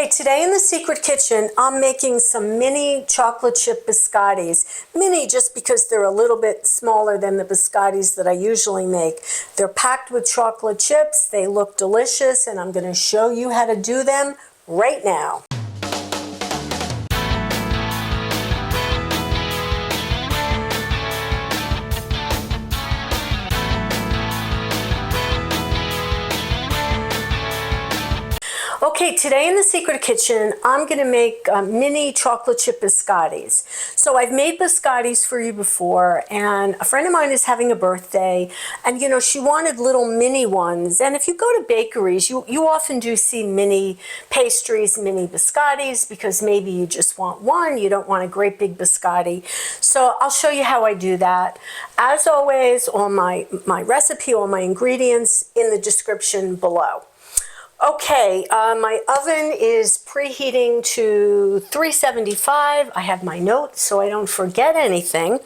Hey, today in the secret kitchen, I'm making some mini chocolate chip biscottis. Mini just because they're a little bit smaller than the biscottis that I usually make. They're packed with chocolate chips, they look delicious, and I'm going to show you how to do them right now. Okay, today in the secret kitchen, I'm going to make mini chocolate chip biscottis. So I've made biscottis for you before, and a friend of mine is having a birthday, and you know, she wanted little mini ones. And if you go to bakeries, you often do see mini pastries, mini biscottis, because maybe you just want one, you don't want a great big biscotti. So I'll show you how I do that. As always, all my recipe, all my ingredients in the description below. Okay, my oven is preheating to 375. I have my notes so I don't forget anything.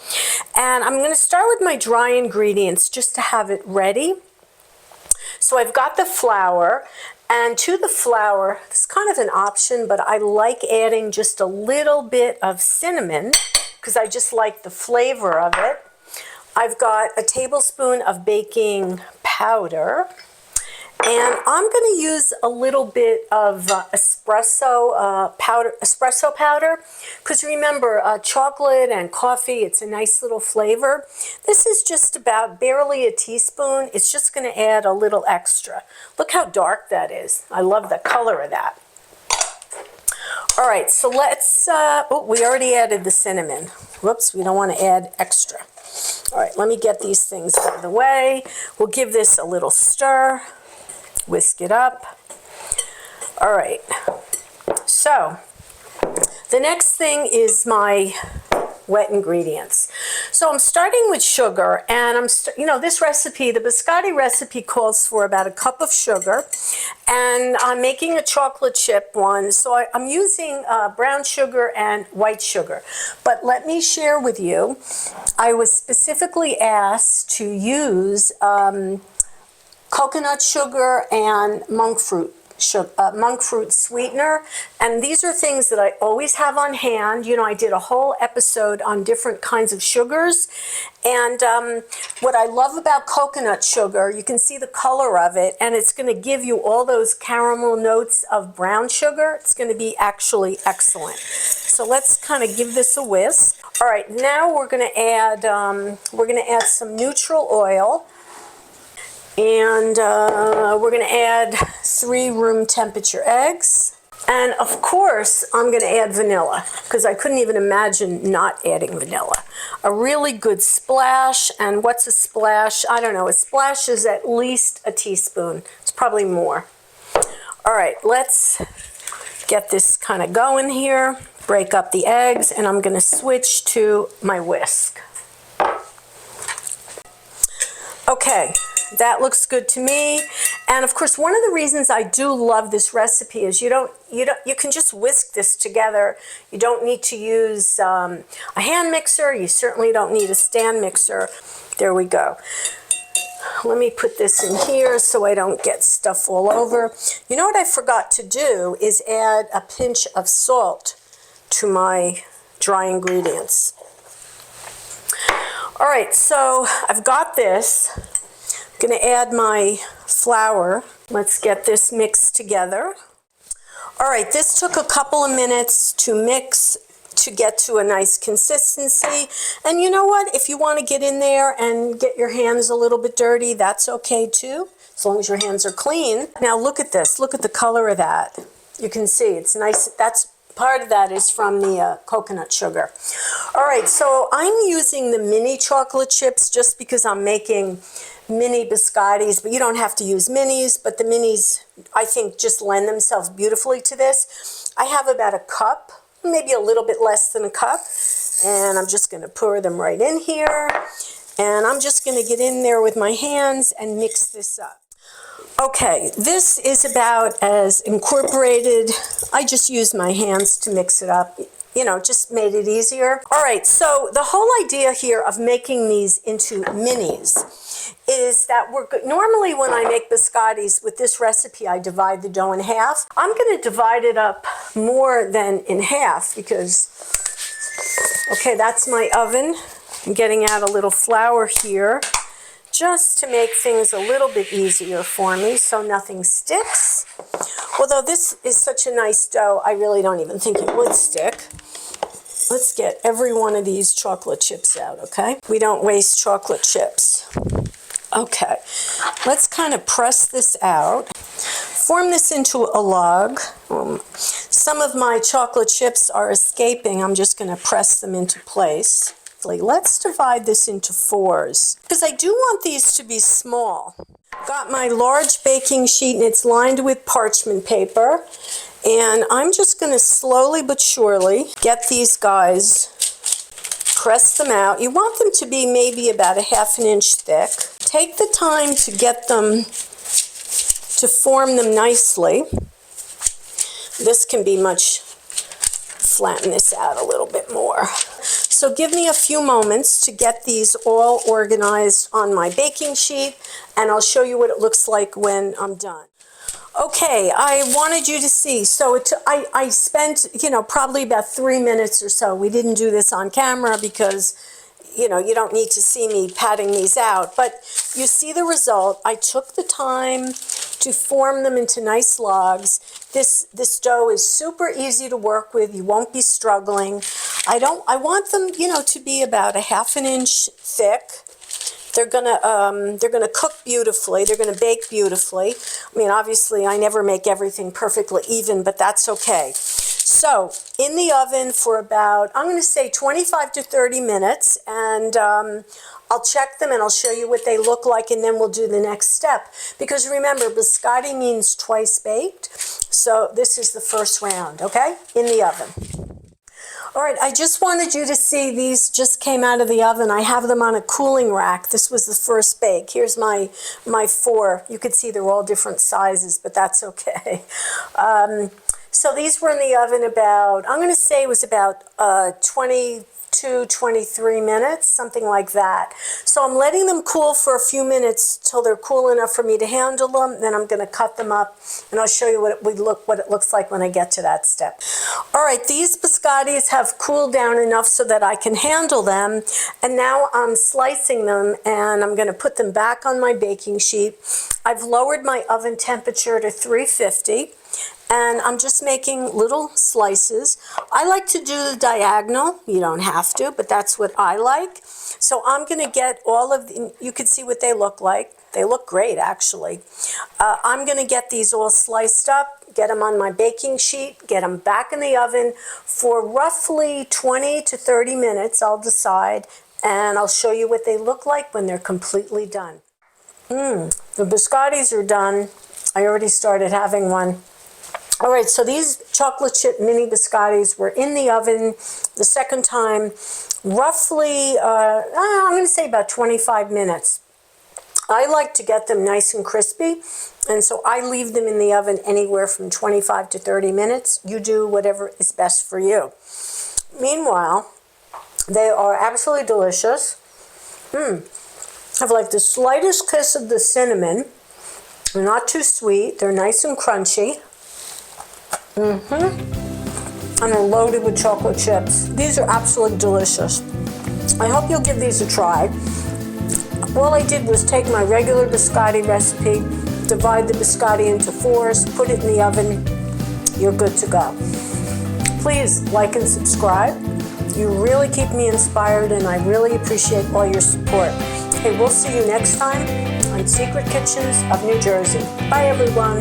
And I'm going to start with my dry ingredients just to have it ready. So I've got the flour, and to the flour, it's kind of an option, but I like adding just a little bit of cinnamon because I just like the flavor of it. I've got a tablespoon of baking powder. And I'm going to use a little bit of espresso powder, because remember, chocolate and coffee, it's a nice little flavor. This is just about barely a teaspoon. It's just going to add a little extra. Look how dark that is. I love the color of that. All right, so let's, we already added the cinnamon. Whoops, we don't want to add extra. All right, let me get these things out of the way. We'll give this a little stir. Whisk it up. All right, so the next thing is my wet ingredients. So I'm starting with sugar, and this recipe, the biscotti recipe, calls for about a cup of sugar, and I'm making a chocolate chip one, so I'm using brown sugar and white sugar. But let me share with you, I was specifically asked to use coconut sugar and monk fruit sweetener, and these are things that I always have on hand. You know, I did a whole episode on different kinds of sugars, and what I love about coconut sugar, you can see the color of it, and it's going to give you all those caramel notes of brown sugar. It's going to be actually excellent. So let's kind of give this a whisk. All right, now we're going to add some neutral oil. And we're going to add 3 room temperature eggs. And of course, I'm going to add vanilla, because I couldn't even imagine not adding vanilla. A really good splash. And what's a splash? I don't know. A splash is at least a teaspoon. It's probably more. All right, let's get this kind of going here. Break up the eggs, and I'm going to switch to my whisk. Okay. That looks good to me. And of course, one of the reasons I do love this recipe is you can just whisk this together. You don't need to use a hand mixer. You certainly don't need a stand mixer. There we go. Let me put this in here so I don't get stuff all over. You know what I forgot to do is add a pinch of salt to my dry ingredients. All right, so I've got this. I'm going to add my flour. Let's get this mixed together. All right, this took a couple of minutes to mix to get to a nice consistency. And you know what? If you want to get in there and get your hands a little bit dirty, that's okay too, as long as your hands are clean. Now look at this. Look at the color of that. You can see it's nice. Part of that is from the coconut sugar. All right, so I'm using the mini chocolate chips just because I'm making mini biscottis, but you don't have to use minis, but the minis, I think, just lend themselves beautifully to this. I have about a cup, maybe a little bit less than a cup, and I'm just going to pour them right in here, and I'm just going to get in there with my hands and mix this up. Okay, this is about as incorporated. I just use my hands to mix it up. just made it easier. All right, so the whole idea here of making these into minis is that normally when I make biscottis with this recipe, I divide the dough in half. I'm going to divide it up more than in half because, okay, that's my oven. I'm getting out a little flour here just to make things a little bit easier for me so nothing sticks. Although this is such a nice dough, I really don't even think it would stick. Let's get every one of these chocolate chips out, okay? We don't waste chocolate chips. Okay, let's kind of press this out. Form this into a log. Some of my chocolate chips are escaping. I'm just going to press them into place. Let's divide this into fours because I do want these to be small. Got my large baking sheet and it's lined with parchment paper. And I'm just going to slowly but surely get these guys, press them out. You want them to be maybe about a ½ inch thick. Take the time to get them, to form them nicely. This can be flatten this out a little bit more. So give me a few moments to get these all organized on my baking sheet, and I'll show you what it looks like when I'm done. Okay, I wanted you to see. So I spent, probably about 3 minutes or so. We didn't do this on camera because, you don't need to see me patting these out. But you see the result. I took the time to form them into nice logs. This dough is super easy to work with. You won't be struggling. I want them, to be about a ½ inch thick. They're gonna cook beautifully. They're gonna bake beautifully. I mean, obviously, I never make everything perfectly even, but that's okay. So, in the oven for about, I'm gonna say 25 to 30 minutes, and I'll check them and I'll show you what they look like, and then we'll do the next step. Because remember, biscotti means twice baked, so this is the first round, okay? In the oven. All right, I just wanted you to see these just came out of the oven. I have them on a cooling rack. This was the first bake. Here's my 4. You can see they're all different sizes, but that's okay. So these were in the oven about, I'm going to say it was about 22, 23 minutes, something like that. So I'm letting them cool for a few minutes till they're cool enough for me to handle them. Then I'm going to cut them up, and I'll show you what it looks like when I get to that step. All right, these biscottis have cooled down enough so that I can handle them, and now I'm slicing them, and I'm going to put them back on my baking sheet. I've lowered my oven temperature to 350. And I'm just making little slices. I like to do the diagonal. You don't have to, but that's what I like. So I'm going to get all of the, you can see what they look like. They look great, actually. I'm going to get these all sliced up, get them on my baking sheet, get them back in the oven for roughly 20 to 30 minutes. I'll decide, and I'll show you what they look like when they're completely done. The biscottis are done. I already started having one. All right, so these chocolate chip mini biscottis were in the oven the second time, roughly, I'm going to say about 25 minutes. I like to get them nice and crispy, and so I leave them in the oven anywhere from 25 to 30 minutes. You do whatever is best for you. Meanwhile, they are absolutely delicious. Have like the slightest kiss of the cinnamon. They're not too sweet. They're nice and crunchy. And they're loaded with chocolate chips. These are absolutely delicious. I hope you'll give these a try. All I did was take my regular biscotti recipe, divide the biscotti into 4s, put it in the oven. You're good to go. Please like and subscribe. You really keep me inspired, and I really appreciate all your support. Hey, we'll see you next time on Secret Kitchens of New Jersey. Bye, everyone.